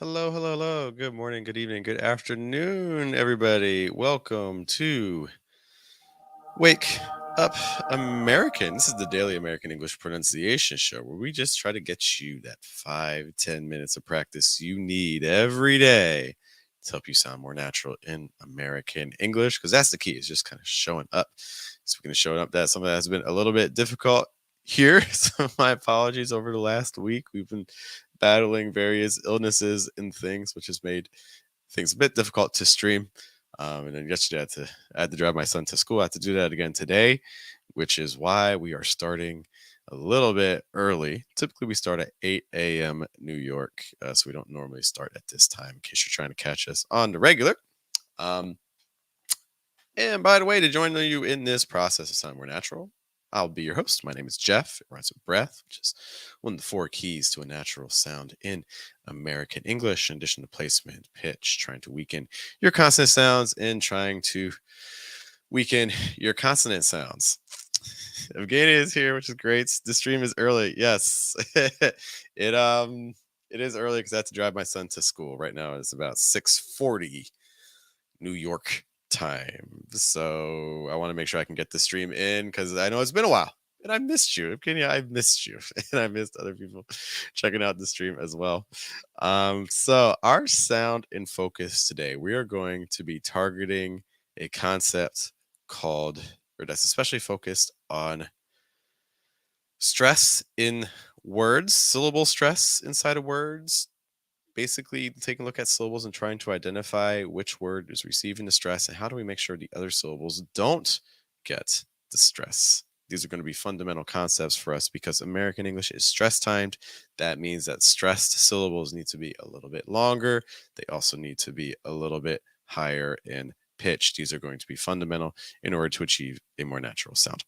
Hello, hello, hello. Good morning, good evening, good afternoon, everybody. Welcome to Wake Up American. This is the Daily American English Pronunciation Show where we just try to get you that 5-10 minutes of practice you need every day to help you sound more natural in American English. Because that's the key, is just kind of showing up. Speaking of showing up, that's something that has been a little bit difficult here. So my apologies over the last week. We've been battling various illnesses and things, which has made things a bit difficult to stream. And then yesterday I had to drive my son to school. I had to do that again today, which is why we are starting a little bit early. Typically, we start at 8 a.m. New York, so we don't normally start at this time. In case you're trying to catch us on the regular. Um, and by the way, to join you in this process of Sound More Natural, I'll be your host. My name is Jeff. It rhymes with breath, which is one of the four keys to a natural sound in American English, in addition to placement, pitch, trying to weaken your consonant sounds, and trying to weaken your consonant sounds. Evgenia is here, which is great. The stream is early. Yes. It is early because I have to drive my son to school. Right now it's about 6:40 New York time. So I want to make sure I can get the stream in because I know it's been a while. And I missed you. Evgenia, I've missed you. And I missed other people checking out the stream as well. So our sound in focus today, we are going to be targeting a concept called, or that's especially focused on stress in words, syllable stress inside of words. Basically, taking a look at syllables and trying to identify which word is receiving the stress and how do we make sure the other syllables don't get the stress. These are going to be fundamental concepts for us because American English is stress timed. That means that stressed syllables need to be a little bit longer. They also need to be a little bit higher in pitch. These are going to be fundamental in order to achieve a more natural sound.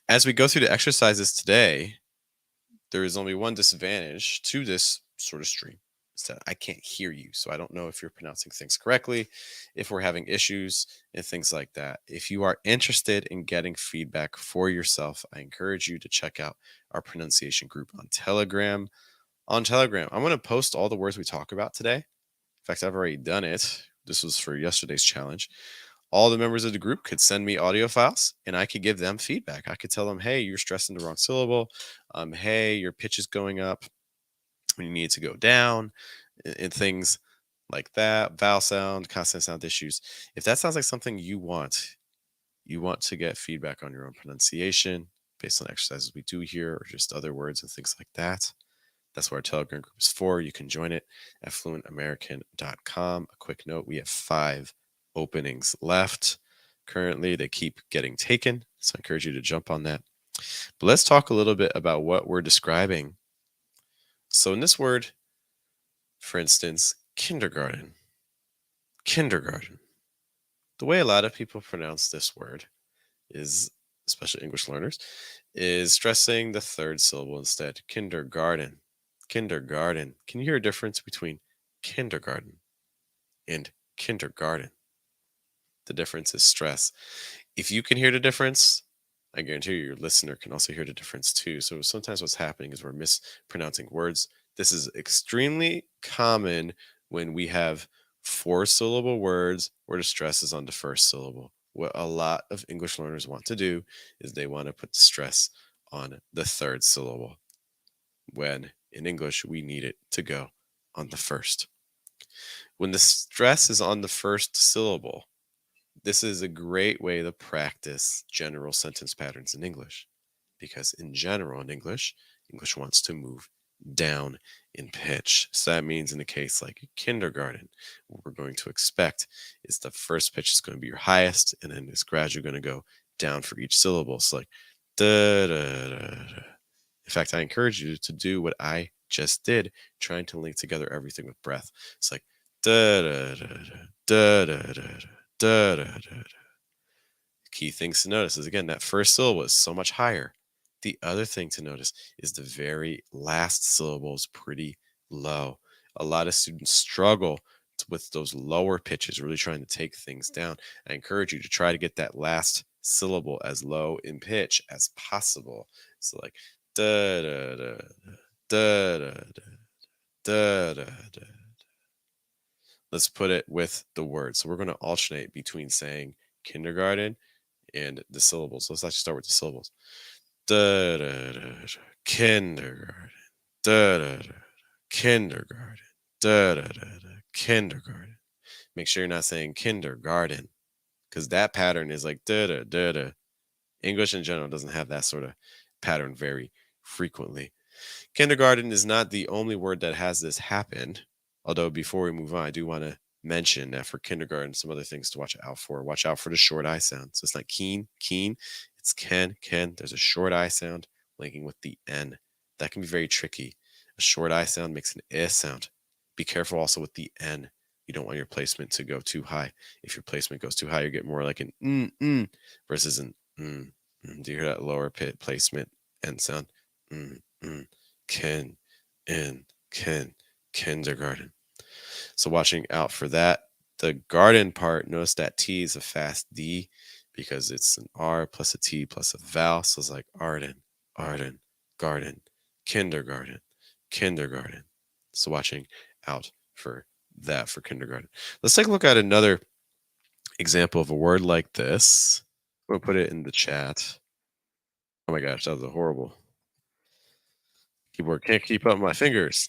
As we go through the exercises today, there is only one disadvantage to this sort of stream. Is that I can't hear you. So I don't know if you're pronouncing things correctly, if we're having issues and things like that. If you are interested in getting feedback for yourself, I encourage you to check out our pronunciation group on Telegram. On Telegram, I'm going to post all the words we talk about today. In fact, I've already done it. This was for yesterday's challenge. All the members of the group could send me audio files and I could give them feedback. I could tell them, hey, you're stressing the wrong syllable. Hey, your pitch is going up when you need to go down, and things like that. Vowel sound, consonant sound issues. If that sounds like something you want to get feedback on your own pronunciation based on exercises we do here or just other words and things like that. That's what our Telegram group is for. You can join it at fluentamerican.com. A quick note, we have 5 openings left. Currently, they keep getting taken, so I encourage you to jump on that. But let's talk a little bit about what we're describing. So in this word, for instance, kindergarten. Kindergarten. The way a lot of people pronounce this word is, especially English learners, is stressing the third syllable instead. Kindergarten. Kindergarten. Can you hear a difference between kindergarten and kindergarten? The difference is stress. If you can hear the difference, I guarantee you your listener can also hear the difference too. So sometimes what's happening is we're mispronouncing words. This is extremely common when we have 4-syllable words where the stress is on the first syllable. What a lot of English learners want to do is they want to put the stress on the third syllable, when in English we need it to go on the first. When the stress is on the first syllable, this is a great way to practice general sentence patterns in English, because in general in English wants to move down in pitch. So that means in a case like kindergarten, what we're going to expect is the first pitch is going to be your highest, and then it's gradually going to go down for each syllable. So like da da da da. In fact, I encourage you to do what I just did, trying to link together everything with breath. It's like da da da da da da da da da da. Key things to notice is, again, that first syllable is so much higher. The other thing to notice is the very last syllable is pretty low. A lot of students struggle with those lower pitches, really trying to take things down. I encourage you to try to get that last syllable as low in pitch as possible. So like da da da da da da. Da, da, da. Let's put it with the word. So we're going to alternate between saying kindergarten and the syllables. Let's actually start with the syllables. Da, da, da, da. Kindergarten. Da, da, da, da. Kindergarten. Da, da, da, da. Kindergarten. Make sure you're not saying kindergarten because that pattern is like da da da da. English in general doesn't have that sort of pattern very frequently. Kindergarten is not the only word that has this happen. Although before we move on, I do want to mention that for kindergarten, some other things to watch out for. Watch out for the short I sound. So it's not keen, keen. It's ken. There's a short I sound linking with the N. That can be very tricky. A short I sound makes an I sound. Be careful also with the N. You don't want your placement to go too high. If your placement goes too high, you get more like an versus an Do you hear that lower pit placement N sound? Mm, mm kin, in, kin, kindergarten. So watching out for that. The garden part, notice that T is a fast D because it's an R plus a T plus a vowel. So it's like Arden, Arden, garden, kindergarten, kindergarten. So watching out for that for kindergarten. Let's take a look at another example of a word like this. I'm going to put it in the chat. Oh my gosh, that was a horrible keyboard. Can't keep up my fingers.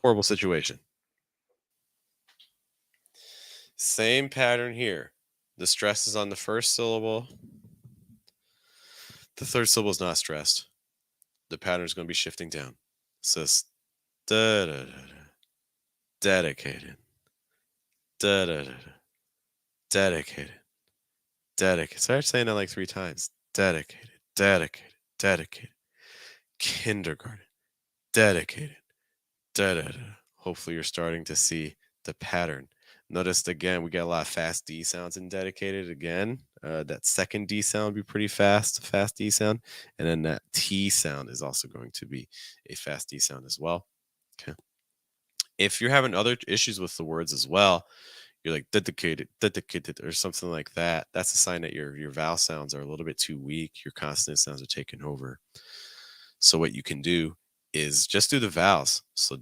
Horrible situation. Same pattern here. The stress is on the first syllable. The third syllable is not stressed. The pattern is going to be shifting down. It says da da da da, dedicated, da da da da, dedicated, dedicated. Start saying that like 3 times. Dedicated, dedicated, dedicated. Kindergarten, dedicated, da da da. Hopefully, you're starting to see the pattern. Notice again, we get a lot of fast D sounds in dedicated again. That second D sound would be pretty fast D sound. And then that T sound is also going to be a fast D sound as well. Okay. If you're having other issues with the words as well, you're like dedicated, or something like that. That's a sign that your vowel sounds are a little bit too weak. Your consonant sounds are taking over. So what you can do is just do the vowels. So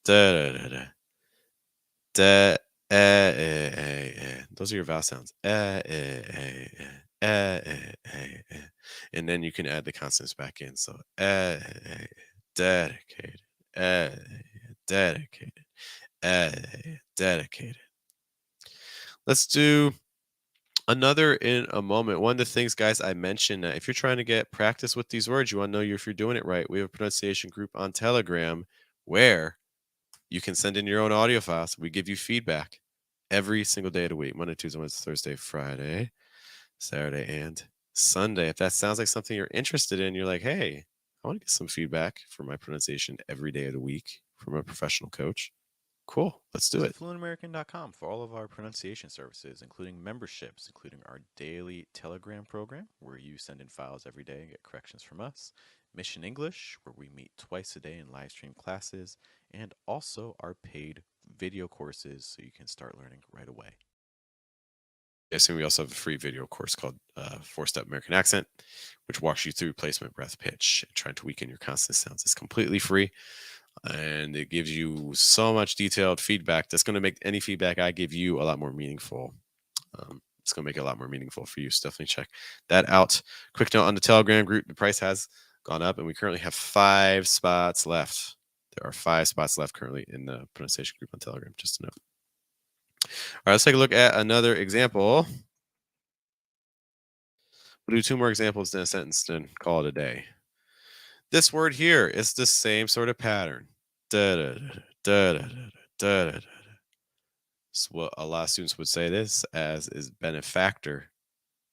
da da da da. Da, those are your vowel sounds. And then you can add the consonants back in. So dedicated, dedicated, dedicated. Let's do another in a moment. One of the things, guys, I mentioned that if you're trying to get practice with these words, you want to know if you're doing it right. We have a pronunciation group on Telegram where you can send in your own audio files. We give you feedback every single day of the week: Monday, Tuesday, Wednesday, Thursday, Friday, Saturday, and Sunday. If that sounds like something you're interested in, you're like, hey, I want to get some feedback for my pronunciation every day of the week from a professional coach. Cool. Let's do Visit it. fluentamerican.com for all of our pronunciation services, including memberships, including our daily Telegram program, where you send in files every day and get corrections from us, Mission English, where we meet twice a day in live stream classes, and also our paid video courses so you can start learning right away. Yes, and we also have a free video course called 4-Step American Accent, which walks you through placement, breath, pitch, and trying to weaken your consonant sounds. It's completely free, and it gives you so much detailed feedback that's going to make any feedback I give you a lot more meaningful. It's going to make it a lot more meaningful for you. So definitely check that out. Quick note on the Telegram group: the price has gone up, and we currently have 5 spots left. There are 5 spots left currently in the pronunciation group on Telegram. Just to know. All right, let's take a look at another example. We'll do 2 more examples in a sentence, then call it a day. This word here is the same sort of pattern. Da da da da da da da da. So what a lot of students would say this as is benefactor,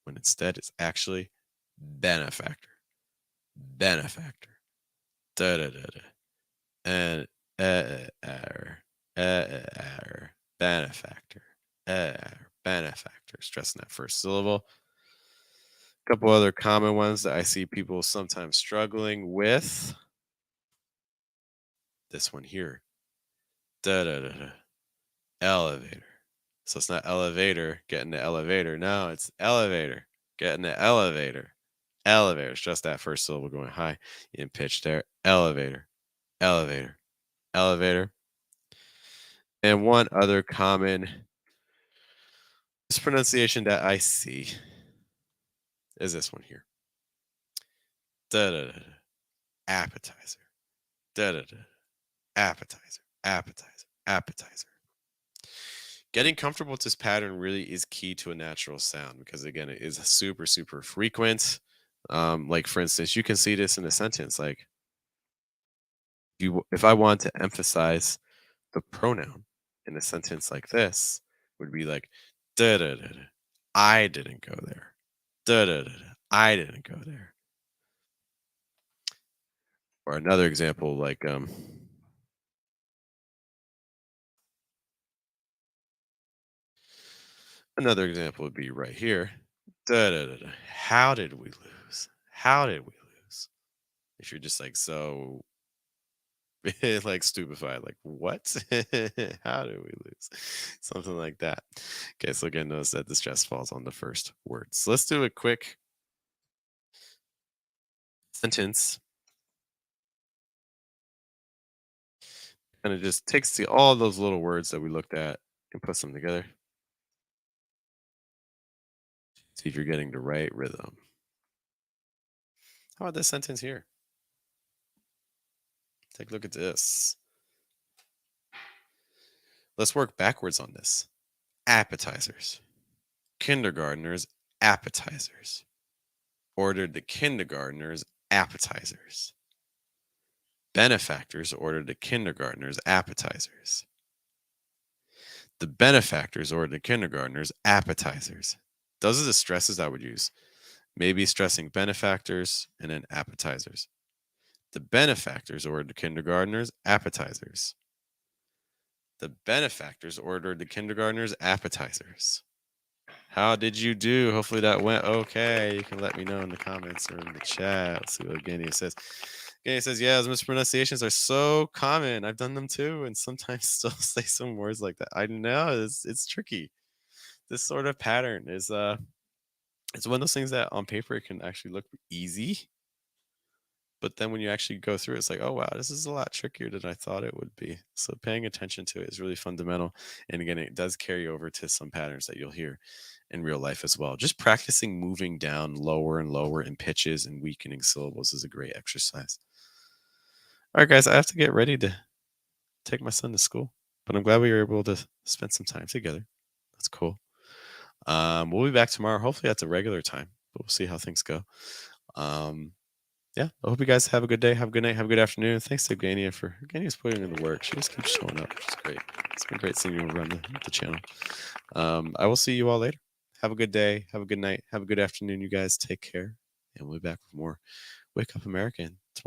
when instead it's actually benefactor. Benefactor. Da da da da. And benefactor. Benefactor. Stressing that first syllable. A couple other common ones that I see people sometimes struggling with. This one here. Da da da da. Elevator. So it's not elevator, getting the elevator. No, it's elevator, getting the elevator. Elevator. It's just that first syllable going high in pitch there. Elevator. Elevator. elevator. And one other common mispronunciation that I see is this one here. Da da da. Appetizer. Da da da. Appetizer. Appetizer. Appetizer. Getting comfortable with this pattern really is key to a natural sound because again, it is super, super frequent. Like for instance, you can see this in a sentence. Like if I want to emphasize the pronoun in a sentence like this, would be like, da da da da. I didn't go there. Da da da da. I didn't go there. Or another example, like another example would be right here. Da da da da. How did we lose? How did we lose? If you're just like so like stupefied, like what? How do we lose? Something like that. Okay, so again, notice that the stress falls on the first word. So let's do a quick sentence. And it just takes all those little words that we looked at and puts them together. See if you're getting the right rhythm. How about this sentence here? Take a look at this. Let's work backwards on this. Appetizers. Kindergartners, appetizers. Ordered the kindergartners appetizers. Benefactors ordered the kindergartners appetizers. The benefactors ordered the kindergartners appetizers. Those are the stresses I would use. Maybe stressing benefactors and then appetizers. The benefactors ordered the kindergartners appetizers. The benefactors ordered the kindergartners appetizers. How did you do? Hopefully that went okay. You can let me know in the comments or in the chat. Let's see what Gania says. Gania says, yeah, those mispronunciations are so common. I've done them too, and sometimes still say some words like that. I know it's tricky. This sort of pattern is it's one of those things that on paper it can actually look easy. But then when you actually go through, it's like, oh wow, this is a lot trickier than I thought it would be. So paying attention to it is really fundamental. And again, it does carry over to some patterns that you'll hear in real life as well. Just practicing moving down lower and lower in pitches and weakening syllables is a great exercise. All right, guys, I have to get ready to take my son to school, but I'm glad we were able to spend some time together. That's cool. We'll be back tomorrow, hopefully at the regular time, but we'll see how things go. Um, yeah, I hope you guys have a good day. Have a good night. Have a good afternoon. Thanks to Gania's putting in the work. She just keeps showing up, which is great. It's been great seeing you run the channel. I will see you all later. Have a good day. Have a good night. Have a good afternoon, you guys. Take care. And we'll be back with more Wake Up American tomorrow.